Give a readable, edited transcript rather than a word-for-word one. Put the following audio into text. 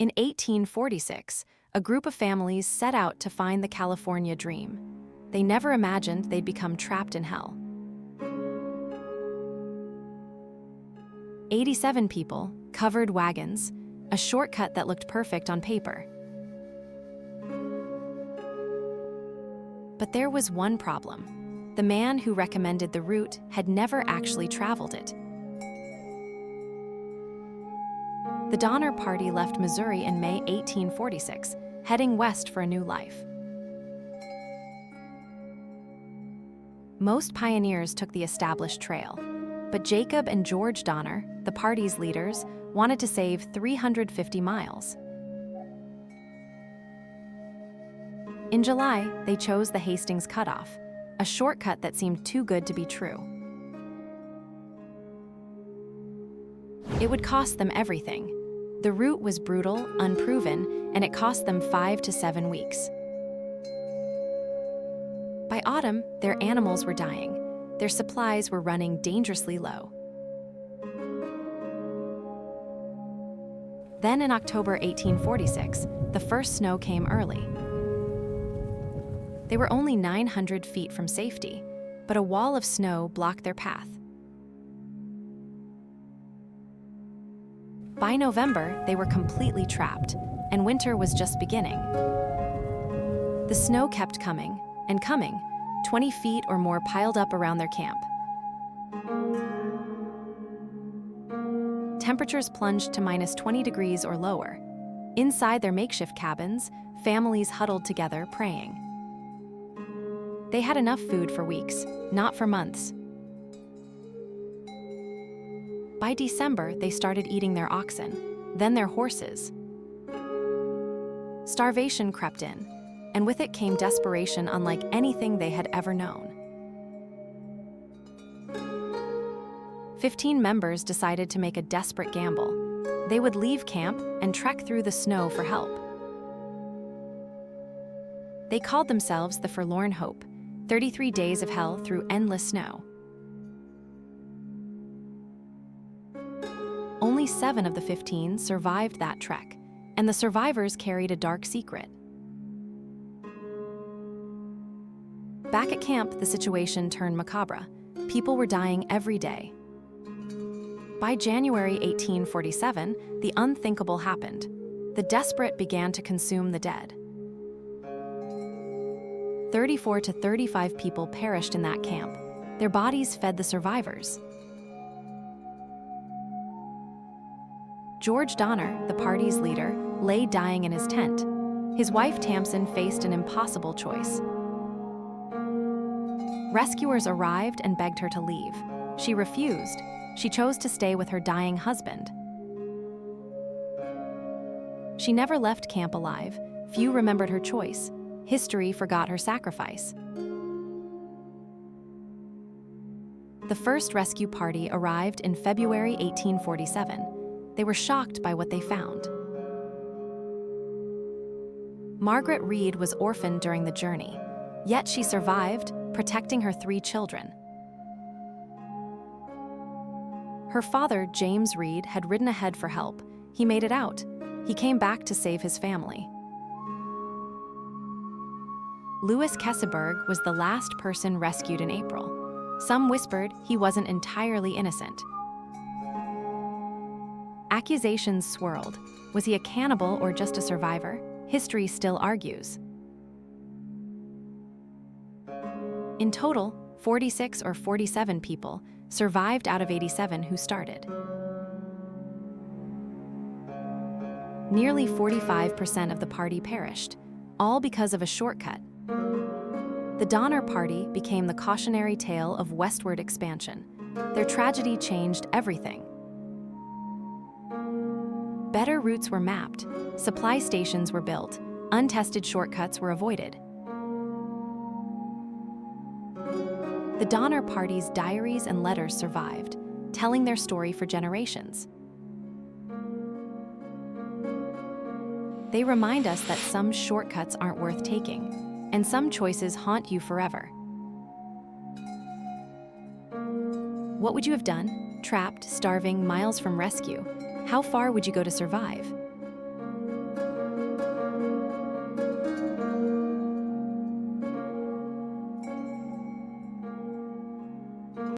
In 1846, a group of families set out to find the California dream. They never imagined they'd become trapped in hell. 87 people, covered wagons, a shortcut that looked perfect on paper. But there was one problem. The man who recommended the route had never actually traveled it. The Donner Party left Missouri in May 1846, heading west for a new life. Most pioneers took the established trail, but Jacob and George Donner, the party's leaders, wanted to save 350 miles. In July, they chose the Hastings Cutoff, a shortcut that seemed too good to be true. It would cost them everything. The route was brutal, unproven, and it cost them 5 to 7 weeks. By autumn, their animals were dying. Their supplies were running dangerously low. Then in October 1846, the first snow came early. They were only 900 feet from safety, but a wall of snow blocked their path. By November, they were completely trapped, and winter was just beginning. The snow kept coming and coming, 20 feet or more piled up around their camp. Temperatures plunged to minus 20 degrees or lower. Inside their makeshift cabins, families huddled together, praying. They had enough food for weeks, not for months. By December, they started eating their oxen, then their horses. Starvation crept in, and with it came desperation unlike anything they had ever known. 15 members decided to make a desperate gamble. They would leave camp and trek through the snow for help. They called themselves the Forlorn Hope, 33 days of hell through endless snow. Only 7 of the 15 survived that trek, and the survivors carried a dark secret. Back at camp, the situation turned macabre. People were dying every day. By January 1847, the unthinkable happened. The desperate began to consume the dead. 34 to 35 people perished in that camp. Their bodies fed the survivors. George Donner, the party's leader, lay dying in his tent. His wife Tamsin faced an impossible choice. Rescuers arrived and begged her to leave. She refused. She chose to stay with her dying husband. She never left camp alive. Few remembered her choice. History forgot her sacrifice. The first rescue party arrived in February 1847. They were shocked by what they found. Margaret Reed was orphaned during the journey, yet she survived, protecting her 3 children. Her father, James Reed, had ridden ahead for help. He made it out. He came back to save his family. Louis Kesseberg was the last person rescued in April. Some whispered he wasn't entirely innocent. Accusations swirled. Was he a cannibal or just a survivor? History still argues. In total, 46 or 47 people survived out of 87 who started. Nearly 45% of the party perished, all because of a shortcut. The Donner Party became the cautionary tale of westward expansion. Their tragedy changed everything. Better routes were mapped, supply stations were built, untested shortcuts were avoided. The Donner Party's diaries and letters survived, telling their story for generations. They remind us that some shortcuts aren't worth taking, and some choices haunt you forever. What would you have done? Trapped, starving, miles from rescue. How far would you go to survive?